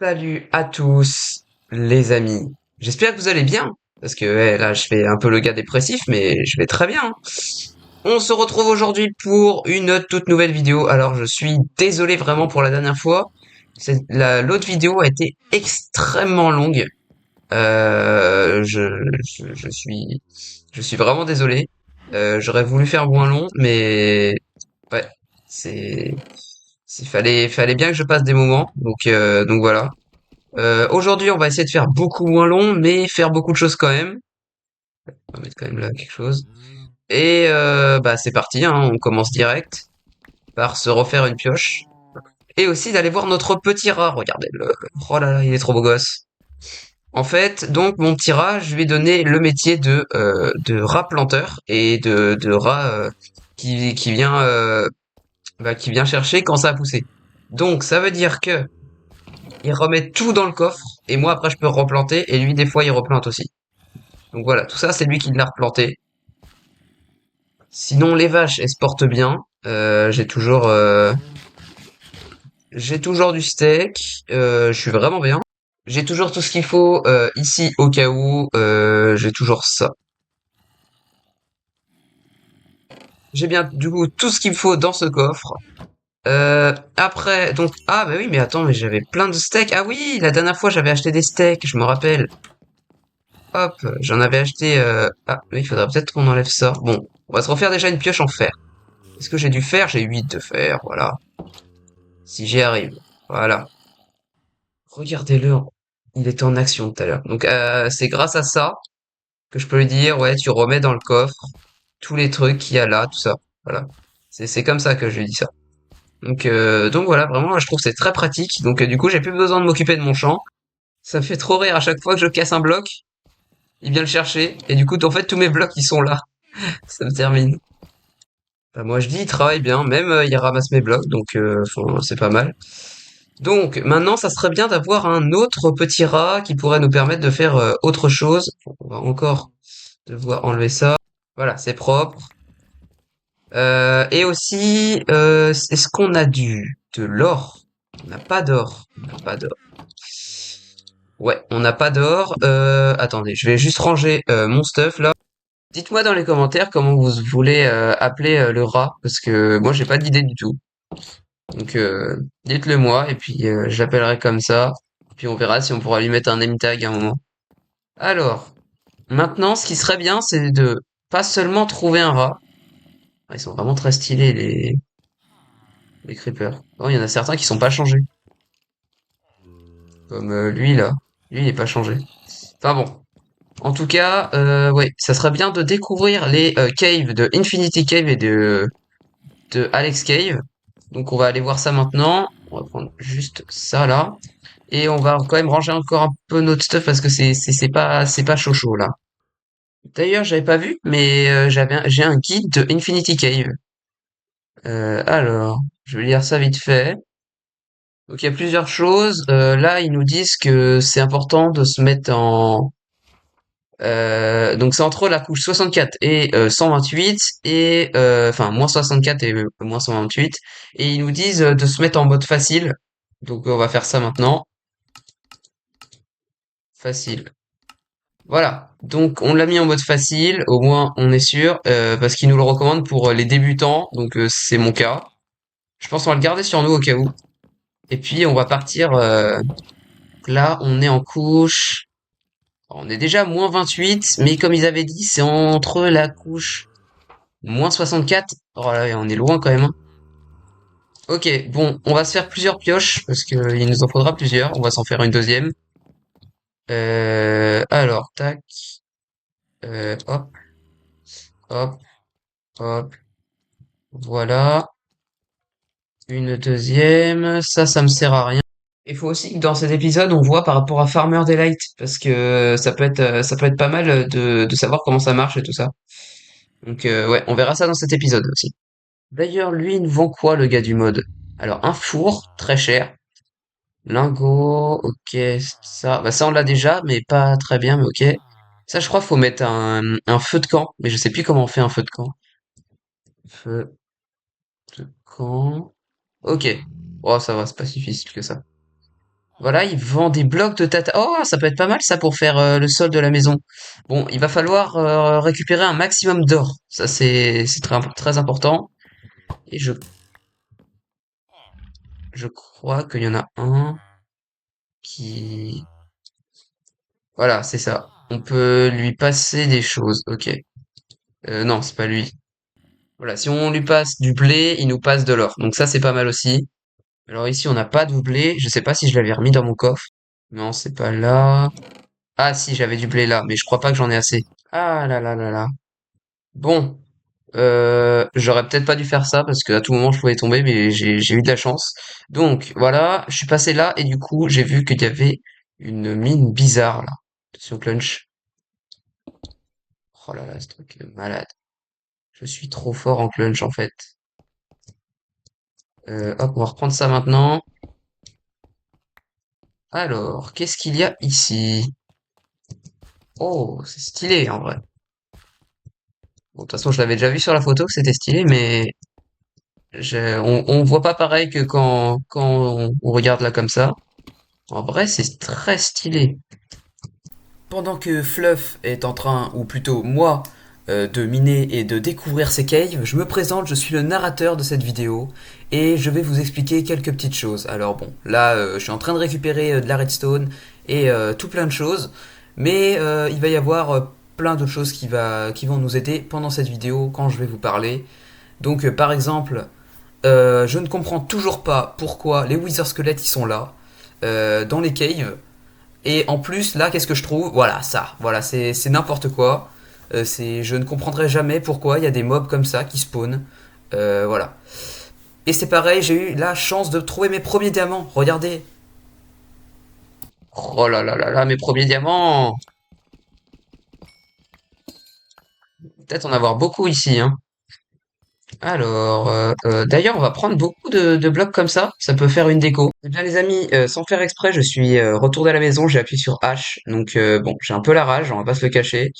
Salut à tous, les amis. J'espère que vous allez bien, parce que là, je fais un peu le gars dépressif, mais je vais très bien, hein. On se retrouve aujourd'hui pour une toute nouvelle vidéo. Alors, je suis désolé vraiment pour la dernière fois. L'autre vidéo a été extrêmement longue. Euh, je, je suis vraiment désolé. J'aurais voulu faire moins long, mais ouais, c'est, fallait bien que je passe des moments. Donc voilà. Aujourd'hui, on va essayer de faire beaucoup moins long, mais faire beaucoup de choses quand même. On va mettre quand même là quelque chose. Et bah c'est parti, hein, on commence direct par se refaire une pioche. Et aussi d'aller voir notre petit rat. Regardez-le. Oh là là, il est trop beau gosse. En fait, donc mon petit rat, je lui ai donné le métier de rat planteur et de rat qui vient qui vient chercher quand ça a poussé. Donc ça veut dire que il remet tout dans le coffre et moi après je peux replanter et lui des fois il replante aussi. Donc voilà, tout ça, c'est lui qui l'a replanté. Sinon, les vaches, elles se portent bien. J'ai toujours du steak. Je suis vraiment bien. J'ai toujours tout ce qu'il faut ici au cas où. J'ai toujours ça. J'ai bien du coup tout ce qu'il me faut dans ce coffre. Après, donc bah oui, mais attends, mais j'avais plein de steaks. Ah oui, la dernière fois j'avais acheté des steaks, je me rappelle. Hop, j'en avais acheté. Ah oui, il faudrait peut-être qu'on enlève ça. Bon, on va se refaire déjà une pioche en fer. Est-ce que j'ai du fer? J'ai 8 de fer, voilà. Si j'y arrive. Voilà. Regardez-le. Il était en action tout à l'heure. Donc c'est grâce à ça que je peux lui dire, ouais, tu remets dans le coffre tous les trucs qu'il y a là, tout ça. Voilà. C'est comme ça que je lui dis ça. Donc voilà, vraiment, je trouve que c'est très pratique. Donc du coup, j'ai plus besoin de m'occuper de mon champ. Ça me fait trop rire à chaque fois que je casse un bloc. Il vient le chercher. Et du coup, en fait, tous mes blocs, ils sont là. Ça me termine. Bah, moi, je dis, il travaille bien. Même, il ramasse mes blocs. Donc, enfin, c'est pas mal. Donc maintenant, ça serait bien d'avoir un autre petit rat qui pourrait nous permettre de faire autre chose. On va encore devoir enlever ça. Voilà, c'est propre. Et aussi, est-ce qu'on a de l'or? On n'a pas d'or. On n'a pas d'or. Ouais, on n'a pas d'or. Attendez, je vais juste ranger mon stuff là. Dites-moi dans les commentaires comment vous voulez appeler le rat, parce que moi j'ai pas d'idée du tout. Donc dites-le moi et puis j'appellerai comme ça. Puis on verra si on pourra lui mettre un name tag à un moment. Alors, maintenant ce qui serait bien c'est de pas seulement trouver un rat. Ah, ils sont vraiment très stylés les creepers. Oh, il y en a certains qui sont pas changés. Comme lui là. Lui il est pas changé. Enfin bon. En tout cas, ouais, ça serait bien de découvrir les caves de Infinity Cave et de Alex Cave. Donc on va aller voir ça maintenant. On va prendre juste ça là. Et on va quand même ranger encore un peu notre stuff parce que c'est pas chaud chaud là. D'ailleurs, j'avais pas vu, mais j'ai un guide de Infinity Cave. Alors, je vais lire ça vite fait. Donc il y a plusieurs choses. Là, ils nous disent que c'est important de se mettre en donc c'est entre la couche 64 et 128 et enfin moins 64 et moins 128 et ils nous disent de se mettre en mode facile. Donc on va faire ça maintenant. Facile. Voilà. Donc on l'a mis en mode facile, au moins on est sûr, parce qu'ils nous le recommandent pour les débutants, donc c'est mon cas. Je pense qu'on va le garder sur nous au cas où. Et puis on va partir. Là, on est en couche. On est déjà à moins 28, mais comme ils avaient dit, c'est entre la couche moins 64. Oh là, on est loin quand même, hein. Ok, bon, on va se faire plusieurs pioches parce que il nous en faudra plusieurs. On va s'en faire une deuxième. Alors, tac, hop, hop, hop. Voilà. Une deuxième. Ça me sert à rien. Il faut aussi que dans cet épisode, on voit par rapport à Farmer Delight, parce que ça peut être pas mal de savoir comment ça marche et tout ça. Donc ouais, on verra ça dans cet épisode aussi. D'ailleurs, lui, il nous vend quoi, le gars du mode? Alors, un four, très cher. Lingot, ok, ça, bah ça on l'a déjà, mais pas très bien, mais ok. Ça, je crois, faut mettre un feu de camp, mais je sais plus comment on fait un feu de camp. Feu de camp. Ok. Oh, ça va, c'est pas si difficile que ça. Voilà, il vend des blocs de tata. Oh, ça peut être pas mal ça pour faire le sol de la maison. Bon, il va falloir récupérer un maximum d'or. Ça, c'est très important. Et je crois qu'il y en a un qui... Voilà, c'est ça. On peut lui passer des choses. Ok. Non, c'est pas lui. Voilà, si on lui passe du blé, il nous passe de l'or. Donc ça, c'est pas mal aussi. Alors ici, on n'a pas de blé. Je sais pas si je l'avais remis dans mon coffre. Non, c'est pas là. Ah si, j'avais du blé là, mais je crois pas que j'en ai assez. Ah là là là là. Bon, j'aurais peut-être pas dû faire ça parce qu'à tout moment je pouvais tomber, mais j'ai eu de la chance. Donc voilà, je suis passé là et du coup j'ai vu qu'il y avait une mine bizarre là sur Clunch. Oh là là, ce truc est malade. Je suis trop fort en Clunch en fait. Hop, on va reprendre ça maintenant. Alors, qu'est-ce qu'il y a ici? Oh, c'est stylé en vrai. Bon, de toute façon, je l'avais déjà vu sur la photo que c'était stylé, mais on voit pas pareil que quand on regarde là comme ça. En vrai, c'est très stylé. Pendant que Fluff est en train, ou plutôt moi, de miner et de découvrir ces caves, je me présente, je suis le narrateur de cette vidéo et je vais vous expliquer quelques petites choses. Alors bon, là je suis en train de récupérer de la redstone et tout plein de choses, mais il va y avoir plein d'autres choses qui vont nous aider pendant cette vidéo quand je vais vous parler. Donc par exemple, je ne comprends toujours pas pourquoi les Wither Squelettes ils sont là, dans les caves. Et en plus, là, qu'est-ce que je trouve? Voilà, ça. Voilà, c'est n'importe quoi. Je ne comprendrai jamais pourquoi il y a des mobs comme ça qui spawnent. Voilà. Et c'est pareil, j'ai eu la chance de trouver mes premiers diamants. Regardez. Oh là là là là, mes premiers diamants. Peut-être en avoir beaucoup ici, hein. Alors, d'ailleurs, on va prendre beaucoup de blocs comme ça peut faire une déco. Eh bien les amis, sans faire exprès, je suis retourné à la maison, j'ai appuyé sur H, donc bon, j'ai un peu la rage, on va pas se le cacher.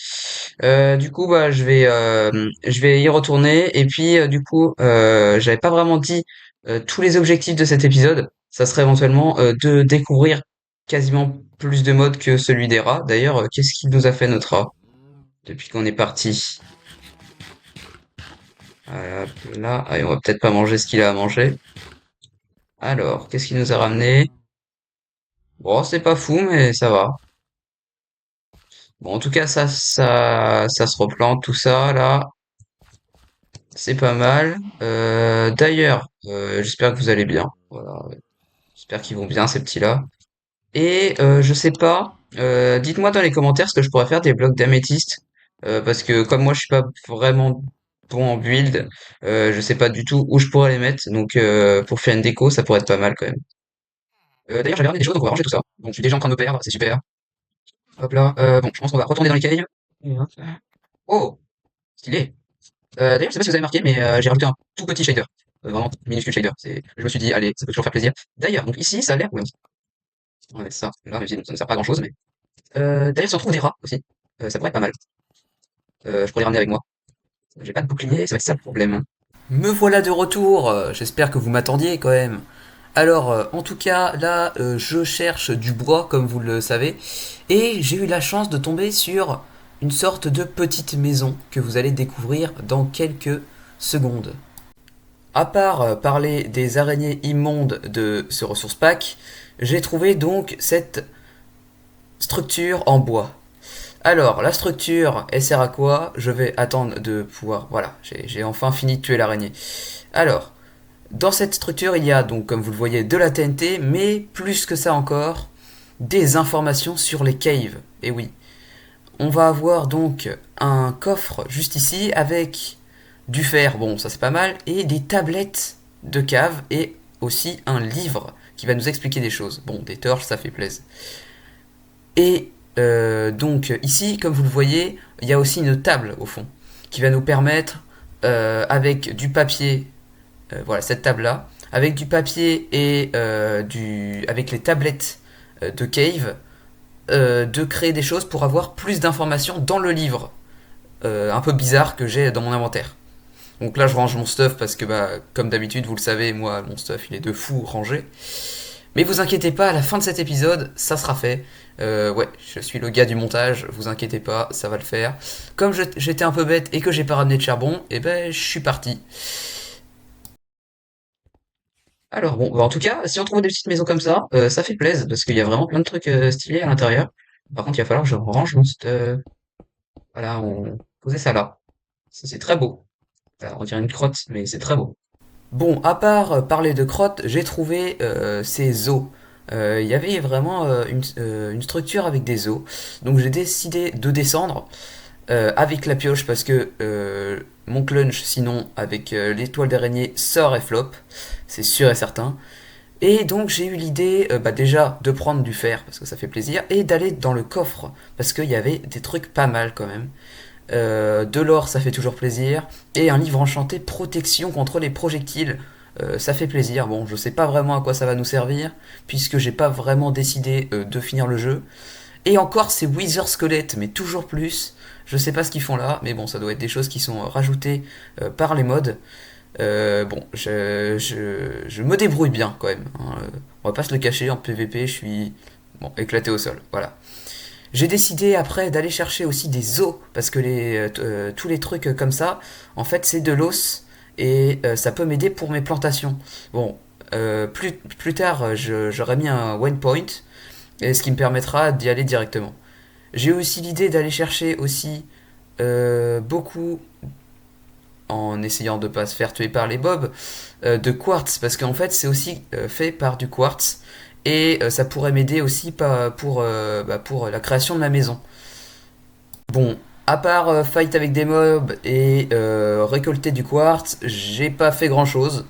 Du coup, bah, je vais y retourner, et puis du coup, j'avais pas vraiment dit tous les objectifs de cet épisode. Ça serait éventuellement de découvrir quasiment plus de modes que celui des rats. D'ailleurs, qu'est-ce qu'il nous a fait notre rat depuis qu'on est parti? Hop là, allez, on va peut-être pas manger ce qu'il a à manger. Alors, qu'est-ce qu'il nous a ramené? Bon, c'est pas fou, mais ça va. Bon, en tout cas, ça se replante, tout ça, là. C'est pas mal. D'ailleurs, j'espère que vous allez bien. Voilà. J'espère qu'ils vont bien, ces petits-là. Et je sais pas, dites-moi dans les commentaires ce que je pourrais faire des blocs d'améthyste. Parce que comme moi, je suis pas vraiment bon en build, je sais pas du tout où je pourrais les mettre. Donc, pour faire une déco, ça pourrait être pas mal quand même. D'ailleurs, j'avais ramené des choses, donc on va ranger tout ça. Donc, je suis déjà en train de me perdre, c'est super. Hop là. Bon, je pense qu'on va retourner dans les caves. Et hop. Oh, stylé. D'ailleurs, je sais pas si vous avez marqué, mais j'ai rajouté un tout petit shader. Vraiment minuscule shader. Je me suis dit, allez, ça peut toujours faire plaisir. D'ailleurs, donc ici, ça a l'air. Ouais, on va mettre ça là, même si ça ne sert pas à grand chose, mais. D'ailleurs, si on trouve des rats aussi, ça pourrait être pas mal. Je pourrais les ramener avec moi. J'ai pas de bouclier, ça va être ça le problème. Me voilà de retour, j'espère que vous m'attendiez quand même. Alors, en tout cas, là, je cherche du bois, comme vous le savez, et j'ai eu la chance de tomber sur une sorte de petite maison que vous allez découvrir dans quelques secondes. À part parler des araignées immondes de ce ressource pack, j'ai trouvé donc cette structure en bois. Alors, la structure, elle sert à quoi? Je vais attendre de pouvoir... Voilà, j'ai enfin fini de tuer l'araignée. Alors, dans cette structure, il y a donc, comme vous le voyez, de la TNT, mais plus que ça encore, des informations sur les caves. Et oui, on va avoir donc un coffre juste ici avec du fer, bon ça c'est pas mal, et des tablettes de cave et aussi un livre qui va nous expliquer des choses. Bon, des torches, ça fait plaisir. Et donc ici, comme vous le voyez, il y a aussi une table au fond qui va nous permettre, avec du papier, voilà cette table là, avec du papier et avec les tablettes de cave, de créer des choses pour avoir plus d'informations dans le livre un peu bizarre que j'ai dans mon inventaire. Donc là je range mon stuff parce que bah, comme d'habitude vous le savez, moi mon stuff il est de fou rangé. Mais vous inquiétez pas, à la fin de cet épisode, ça sera fait. Ouais, je suis le gars du montage, vous inquiétez pas, ça va le faire. Comme j'étais un peu bête et que j'ai pas ramené de charbon, et ben je suis parti. Alors bon, bah, en tout cas, si on trouve des petites maisons comme ça fait plaisir, parce qu'il y a vraiment plein de trucs stylés à l'intérieur. Par contre, il va falloir que je range voilà, on posait ça là. Ça c'est très beau. Enfin, on dirait une crotte, mais c'est très beau. Bon, à part parler de crottes, j'ai trouvé ces os. Il y avait vraiment une structure avec des os. Donc j'ai décidé de descendre avec la pioche parce que mon clunch, sinon avec l'étoile d'araignée, sort et flop. C'est sûr et certain. Et donc j'ai eu l'idée bah, déjà de prendre du fer parce que ça fait plaisir et d'aller dans le coffre parce qu'il y avait des trucs pas mal quand même. De l'or, ça fait toujours plaisir. Et un livre enchanté, protection contre les projectiles. Ça fait plaisir. Bon, je sais pas vraiment à quoi ça va nous servir, puisque j'ai pas vraiment décidé de finir le jeu. Et encore, c'est Wither Skelette, mais toujours plus. Je sais pas ce qu'ils font là, mais bon, ça doit être des choses qui sont rajoutées par les mods. Bon, je me débrouille bien quand même, hein. On va pas se le cacher, en PVP, je suis bon, éclaté au sol. Voilà. J'ai décidé après d'aller chercher aussi des os, parce que tous les trucs comme ça, en fait, c'est de l'os, et ça peut m'aider pour mes plantations. Bon, plus tard, j'aurais mis un waypoint, et ce qui me permettra d'y aller directement. J'ai aussi l'idée d'aller chercher aussi beaucoup, en essayant de pas se faire tuer par les mobs, de quartz, parce qu'en fait, c'est aussi fait par du quartz, et ça pourrait m'aider aussi pour la création de ma maison. Bon, à part fight avec des mobs et récolter du quartz, j'ai pas fait grand chose.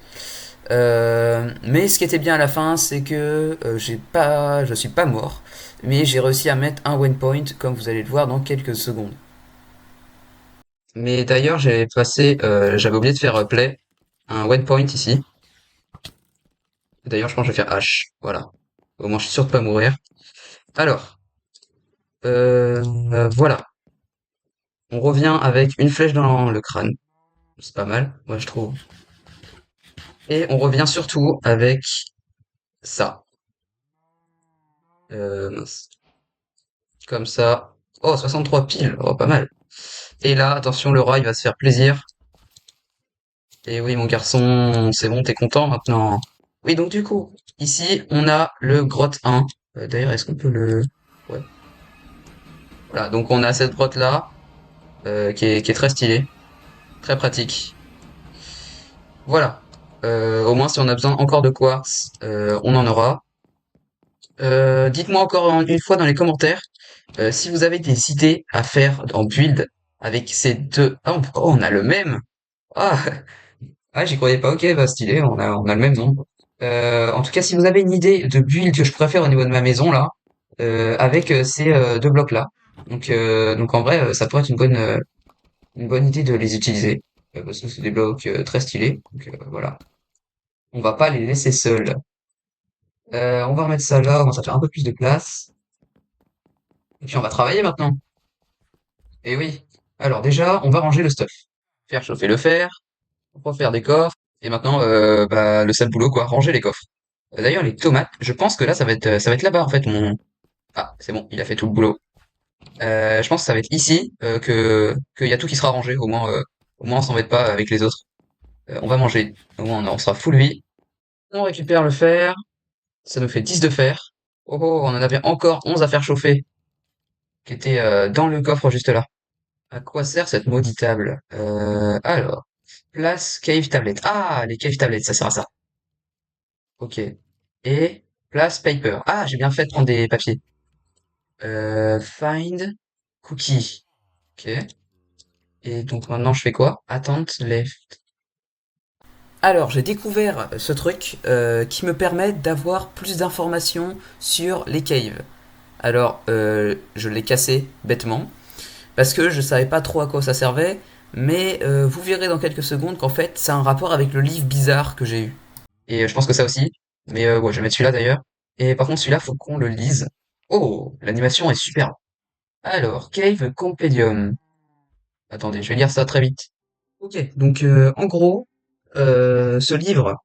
Mais ce qui était bien à la fin, c'est que je suis pas mort, mais j'ai réussi à mettre un waypoint, comme vous allez le voir dans quelques secondes. Mais d'ailleurs, j'avais oublié de faire play, un waypoint ici. D'ailleurs, je pense que je vais faire H, voilà. Au moins, je suis sûr de pas mourir. Alors, voilà. On revient avec une flèche dans le crâne. C'est pas mal, moi je trouve. Et on revient surtout avec ça. Mince. Comme ça. Oh, 63 piles. Oh, pas mal. Et là, attention, le rat, il va se faire plaisir. Et oui, mon garçon, c'est bon, t'es content maintenant. Oui, donc du coup, ici, on a le grotte 1. D'ailleurs, est-ce qu'on peut le... Ouais. Voilà, donc on a cette grotte-là, qui est très stylée, très pratique. Voilà. Au moins, si on a besoin encore de quartz, on en aura. Dites-moi encore une fois dans les commentaires si vous avez des idées à faire en build avec ces deux. Ah, on a le même. Ah, ah, j'y croyais pas. Ok, bah stylé, on a le même nom. En tout cas, si vous avez une idée de build que je pourrais faire au niveau de ma maison là, avec ces deux blocs là, donc en vrai, ça pourrait être une bonne idée de les utiliser parce que c'est des blocs très stylés. Donc voilà, on va pas les laisser seuls. On va remettre ça là, ça fait un peu plus de place. Et puis on va travailler maintenant. Et oui. Alors déjà, on va ranger le stuff. Faire chauffer le fer, refaire des coffres, et maintenant, bah, le sale boulot, quoi, ranger les coffres. D'ailleurs, les tomates, je pense que là, ça va être là-bas, en fait, mon... Ah, c'est bon, il a fait tout le boulot. Je pense que ça va être ici, qu'il y a tout qui sera rangé, au moins on s'embête pas avec les autres. On va manger, au moins on sera full vie. On récupère le fer, ça nous fait 10 de fer. Oh, oh, on en avait encore 11 à faire chauffer, qui étaient dans le coffre juste là. À quoi sert cette maudite table? Alors, place cave tablette. Ah, les cave tablettes, ça sert à ça. Ok. Et place paper. Ah, j'ai bien fait de prendre des papiers. Find cookie. Ok. Et donc maintenant, je fais quoi? Attente left. Alors, j'ai découvert ce truc qui me permet d'avoir plus d'informations sur les caves. Alors, je l'ai cassé bêtement parce que je savais pas trop à quoi ça servait, mais vous verrez dans quelques secondes qu'en fait, c'est un rapport avec le livre bizarre que j'ai eu. Et je pense que ça aussi. Mais ouais, je vais mettre celui-là d'ailleurs. Et par contre, celui-là, faut qu'on le lise. Oh, l'animation est superbe. Alors, Cave Compendium. Attendez, je vais lire ça très vite. Ok, donc en gros, ce livre,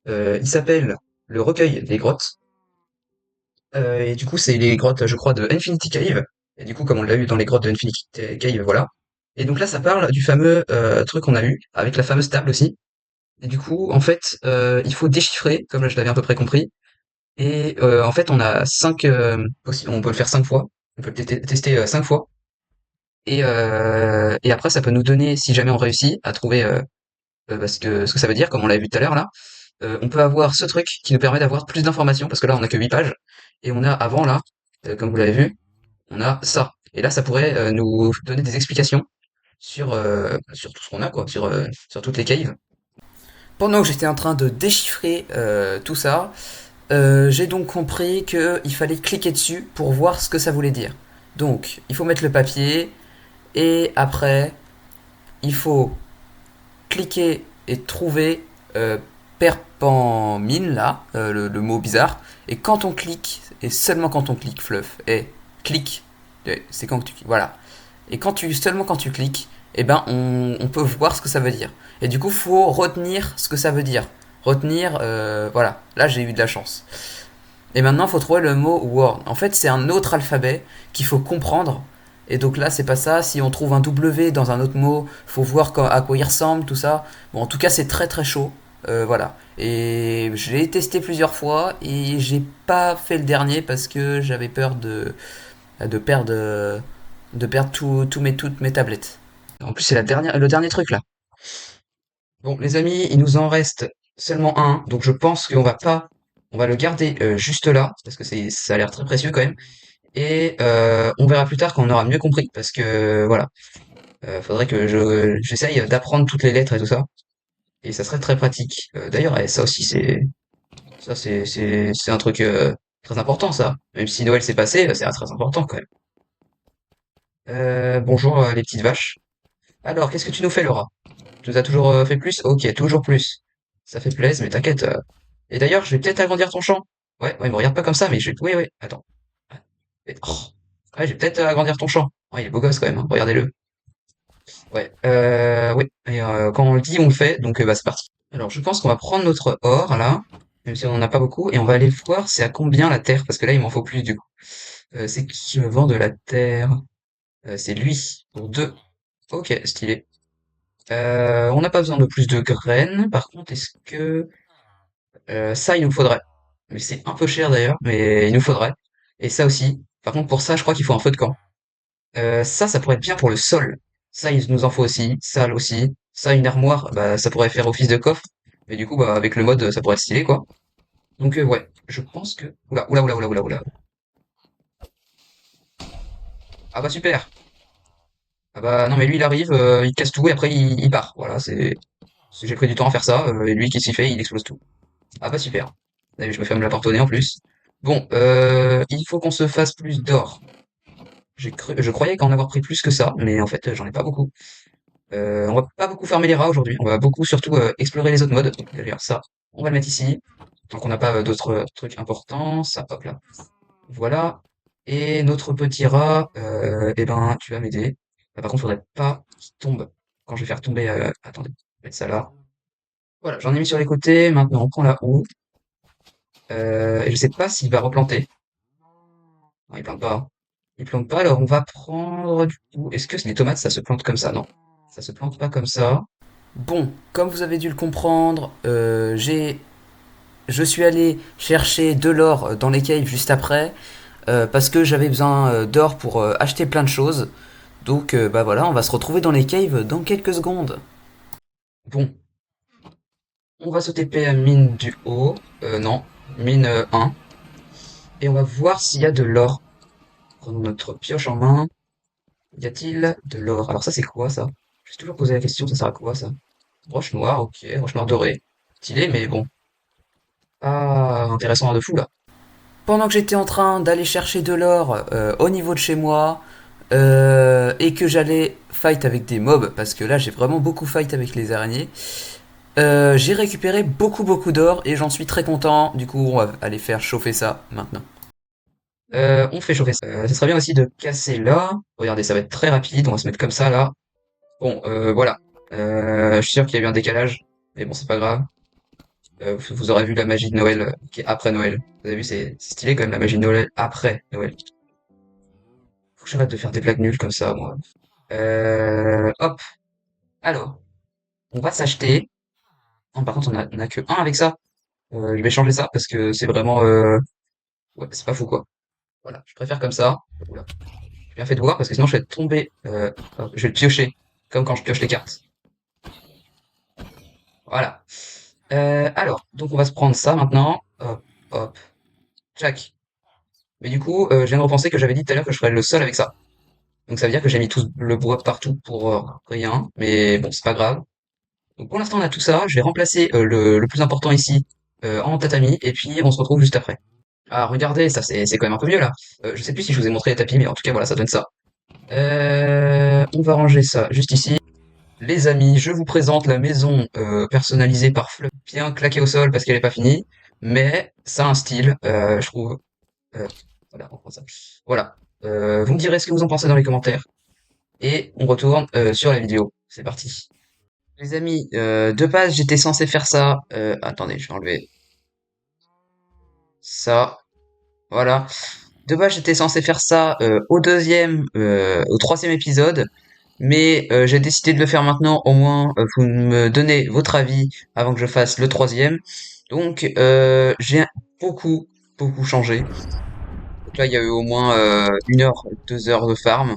il s'appelle Le recueil des grottes. Et du coup, c'est les grottes, je crois, de Infinity Cave. Et du coup, comme on l'a eu dans les grottes de Infinity Cave, voilà. Et donc là, ça parle du fameux truc qu'on a eu, avec la fameuse table aussi. Et du coup, en fait, il faut déchiffrer, comme là, je l'avais à peu près compris. Et en fait, on a on peut le faire 5 fois. On peut le tester 5 fois. Et après, ça peut nous donner, si jamais on réussit à trouver ce que ça veut dire, comme on l'avait vu tout à l'heure là, on peut avoir ce truc qui nous permet d'avoir plus d'informations, parce que là, on a que 8 pages. Et on a avant là, comme vous l'avez vu, on a ça. Et là, ça pourrait nous donner des explications sur tout ce qu'on a, quoi, sur toutes les caves. Pendant que j'étais en train de déchiffrer tout ça, j'ai donc compris qu'il fallait cliquer dessus pour voir ce que ça voulait dire. Donc, il faut mettre le papier et après, il faut cliquer et trouver perpamine là, le mot bizarre. Et quand on clique, et seulement quand on clique, Fluff, et clique, c'est quand tu cliques, voilà. Et seulement quand tu cliques, eh ben on peut voir ce que ça veut dire. Et du coup, faut retenir ce que ça veut dire. Retenir, voilà. Là, j'ai eu de la chance. Et maintenant, il faut trouver le mot word. En fait, c'est un autre alphabet qu'il faut comprendre. Et donc là, c'est pas ça. Si on trouve un W dans un autre mot, faut voir à quoi il ressemble, tout ça. Bon, en tout cas, c'est très très chaud. Voilà. Et je l'ai testé plusieurs fois et j'ai pas fait le dernier parce que j'avais peur de perdre, de perdre toutes mes tablettes. En plus, c'est le dernier truc là. Bon, les amis, il nous en reste seulement un, donc je pense on va le garder juste là, parce que ça a l'air très précieux quand même. Et on verra plus tard quand on aura mieux compris, parce que voilà, faudrait que j'essaye d'apprendre toutes les lettres et tout ça, et ça serait très pratique. D'ailleurs, ça aussi, c'est un truc très important, ça. Même si Noël s'est passé, c'est très important quand même. Bonjour les petites vaches. Alors, qu'est-ce que tu nous fais, Laura? Tu nous as toujours fait plus? Ok, toujours plus. Ça fait plaisir, mais t'inquiète. Et d'ailleurs, je vais peut-être agrandir ton champ. Ouais, ouais, me regarde pas comme ça, mais je vais... Oui, oui, attends. Oh. Ouais, je vais peut-être agrandir ton champ. Ouais, il est beau gosse quand même, hein, regardez-le. Ouais, oui. Et quand on le dit, on le fait, donc bah, c'est parti. Alors, je pense qu'on va prendre notre or, là, même si on n'en a pas beaucoup, et on va aller voir c'est à combien la terre, parce que là, il m'en faut plus, du coup. C'est qui me vend de la terre? C'est lui, pour 2. Ok, stylé. On n'a pas besoin de plus de graines. Par contre, est-ce que ça, il nous faudrait. Mais c'est un peu cher d'ailleurs, mais il nous faudrait. Et ça aussi. Par contre, pour ça, je crois qu'il faut un feu de camp. Ça pourrait être bien pour le sol. Ça, il nous en faut aussi. Ça aussi. Ça, une armoire, bah, ça pourrait faire office de coffre. Mais du coup, bah, avec le mode, ça pourrait être stylé, quoi. Donc, ouais, je pense que... Oula, oula, oula, oula, oula, oula. Ah bah, super. Ah bah, non, mais lui, il arrive, il casse tout et après, il part. Voilà, j'ai pris du temps à faire ça, et lui, qui s'y fait, il explose tout. Ah bah super. Allez, je me ferme la porte au nez en plus. Bon, il faut qu'on se fasse plus d'or. Je croyais qu'en avoir pris plus que ça, mais en fait, j'en ai pas beaucoup. On va pas beaucoup farmer les rats aujourd'hui. On va beaucoup surtout explorer les autres modes. Donc, d'ailleurs, ça, on va le mettre ici. Tant qu'on n'a pas d'autres trucs importants. Ça, hop là. Voilà. Et notre petit rat, eh ben, tu vas m'aider. Ah, par contre, faudrait pas qu'il tombe. Quand je vais faire tomber... attendez, je vais mettre ça là. Voilà, j'en ai mis sur les côtés. Maintenant, on prend la houe. Et je sais pas s'il va replanter. Non, il plante pas. Il plante pas, alors on va prendre du coup. Est-ce que les tomates ça se plante comme ça? Non. Ça se plante pas comme ça. Bon, comme vous avez dû le comprendre, je suis allé chercher de l'or dans les caves juste après, parce que j'avais besoin d'or pour acheter plein de choses. Donc bah voilà, on va se retrouver dans les caves dans quelques secondes. Bon, on va se TP à mine du haut. Non, mine 1. Et on va voir s'il y a de l'or. Prenons notre pioche en main. Y a-t-il de l'or? Alors ça c'est quoi ça? Je me suis toujours posé la question, ça sert à quoi ça? Roche noire, ok, roche noire dorée. Stylé, mais bon. Ah, intéressant de fou là. Pendant que j'étais en train d'aller chercher de l'or au niveau de chez moi, et que j'allais fight avec des mobs, parce que là j'ai vraiment beaucoup fight avec les araignées, j'ai récupéré beaucoup d'or et j'en suis très content. Du coup, on va aller faire chauffer ça maintenant. On fait chauffer ça. Ça serait bien aussi de casser là. Regardez, ça va être très rapide. On va se mettre comme ça là. Bon, voilà. Je suis sûr qu'il y a eu un décalage, mais bon, c'est pas grave. Vous aurez vu la magie de Noël qui est après Noël. Vous avez vu, c'est stylé quand même la magie de Noël après Noël. Faut que j'arrête de faire des blagues nulles comme ça, moi. Hop. Alors, on va s'acheter. Non, par contre, on a que un avec ça. Je vais changer ça parce que c'est vraiment, ouais, c'est pas fou quoi. Voilà, je préfère comme ça. Oula, j'ai bien fait de voir parce que sinon je vais tomber. Hop, je vais le piocher comme quand je pioche les cartes. Voilà. Alors, donc on va se prendre ça maintenant. Hop, hop, tchac. Mais du coup, je viens de repenser que j'avais dit tout à l'heure que je ferais le sol avec ça. Donc ça veut dire que j'ai mis tout le bois partout pour rien. Mais bon, c'est pas grave. Donc pour l'instant on a tout ça. Je vais remplacer le plus important ici en tatami et puis on se retrouve juste après. Ah regardez, ça c'est quand même un peu mieux là. Je sais plus si je vous ai montré les tapis, mais en tout cas voilà, ça donne ça. On va ranger ça juste ici. Les amis, je vous présente la maison personnalisée par Fluff, bien claquée au sol parce qu'elle est pas finie, mais ça a un style, je trouve. Euh, voilà, on prend ça. Voilà. Vous me direz ce que vous en pensez dans les commentaires et on retourne sur la vidéo. C'est parti. Les amis, de base j'étais censé faire ça. Attendez, je vais enlever ça. Voilà. De base j'étais censé faire ça au troisième épisode. Mais j'ai décidé de le faire maintenant, au moins vous me donnez votre avis avant que je fasse le troisième. Donc j'ai beaucoup, beaucoup changé. Donc là il y a eu au moins 1 heure, 2 heures de farm.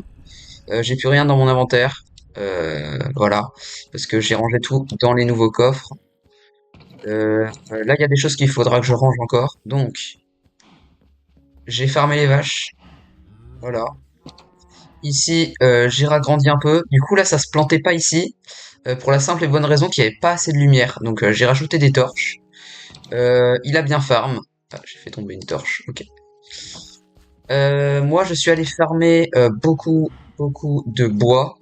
J'ai plus rien dans mon inventaire. Voilà. Parce que j'ai rangé tout dans les nouveaux coffres. Là il y a des choses qu'il faudra que je range encore. Donc j'ai farmé les vaches. Voilà. Ici, j'ai ragrandi un peu. Du coup, là, ça se plantait pas ici, pour la simple et bonne raison qu'il y avait pas assez de lumière. Donc, j'ai rajouté des torches. Il a bien farm. Ah, j'ai fait tomber une torche. Ok. Moi, je suis allé farmer beaucoup, beaucoup de bois.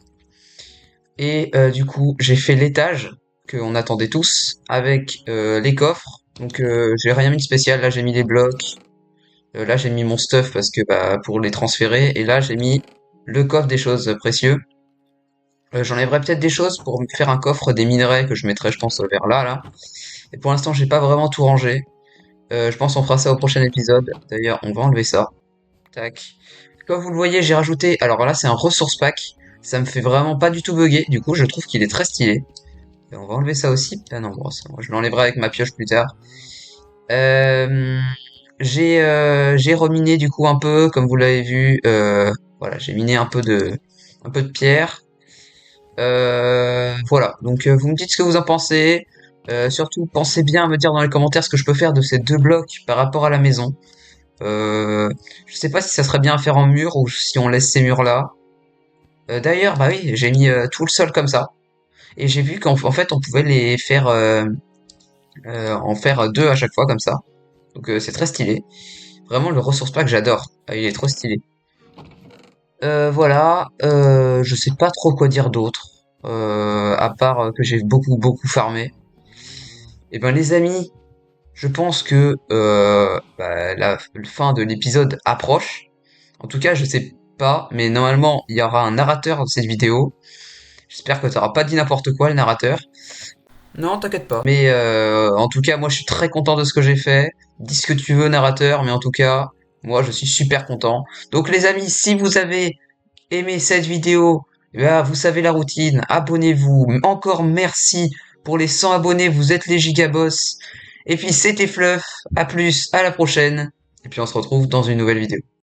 Et du coup, j'ai fait l'étage qu'on attendait tous avec les coffres. Donc, j'ai rien mis de spécial. Là, j'ai mis les blocs. Là, j'ai mis mon stuff parce que bah, pour les transférer. Et là, j'ai mis le coffre des choses précieuses. J'enlèverai peut-être des choses pour me faire un coffre des minerais que je mettrai, je pense, vers là, là. Et pour l'instant, j'ai pas vraiment tout rangé. Je pense qu'on fera ça au prochain épisode. D'ailleurs, on va enlever ça. Tac. Comme vous le voyez, j'ai rajouté... Alors là, c'est un resource pack. Ça me fait vraiment pas du tout bugger. Du coup, je trouve qu'il est très stylé. Et on va enlever ça aussi. Ah non, bon, je l'enlèverai avec ma pioche plus tard. Euh, j'ai reminé du coup un peu, comme vous l'avez vu. Voilà, j'ai miné un peu de pierre. Voilà, donc vous me dites ce que vous en pensez. Surtout, pensez bien à me dire dans les commentaires ce que je peux faire de ces deux blocs par rapport à la maison. Je sais pas si ça serait bien à faire en mur ou si on laisse ces murs-là. D'ailleurs, bah oui, j'ai mis tout le sol comme ça. Et j'ai vu qu'en fait, on pouvait les faire en faire deux à chaque fois comme ça. Donc c'est très stylé. Vraiment, le ressource pack, j'adore. Ah, il est trop stylé. Voilà, je sais pas trop quoi dire d'autre, à part que j'ai beaucoup beaucoup farmé. Et ben les amis, je pense que bah, la fin de l'épisode approche. En tout cas, je sais pas, mais normalement il y aura un narrateur dans cette vidéo. J'espère que t'auras pas dit n'importe quoi le narrateur. Non, t'inquiète pas. Mais en tout cas, moi je suis très content de ce que j'ai fait. Dis ce que tu veux, narrateur, mais en tout cas, moi je suis super content. Donc les amis, si vous avez aimé cette vidéo, eh ben, vous savez la routine, abonnez-vous. Encore merci pour les 100 abonnés, vous êtes les gigaboss. Et puis c'était Fluff, à plus, à la prochaine. Et puis on se retrouve dans une nouvelle vidéo.